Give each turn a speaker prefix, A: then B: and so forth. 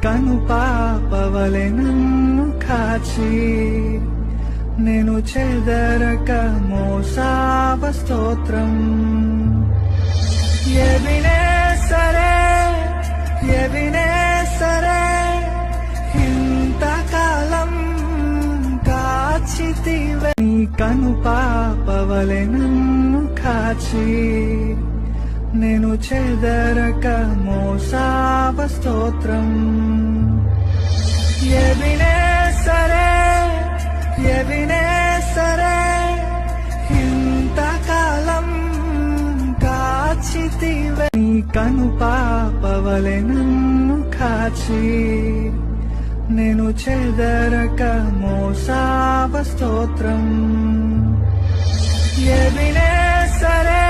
A: కను పాపవలె నన్ను కాచి నేను చెదరక మోసావ స్తోత్రం. ఎవినేసరే ఇంతకాలం కాచితివే నీ కను పాపవలె నన్ను కాచి నేను చెదరక మోసావ స్తోత్రం. ఎవినేసరే ఇంతకాలం కాచితివే నీ కను పాపవలె నన్ను కాచి నేను చెదరక మోసావ స్తోత్రం. ఎవినేసరే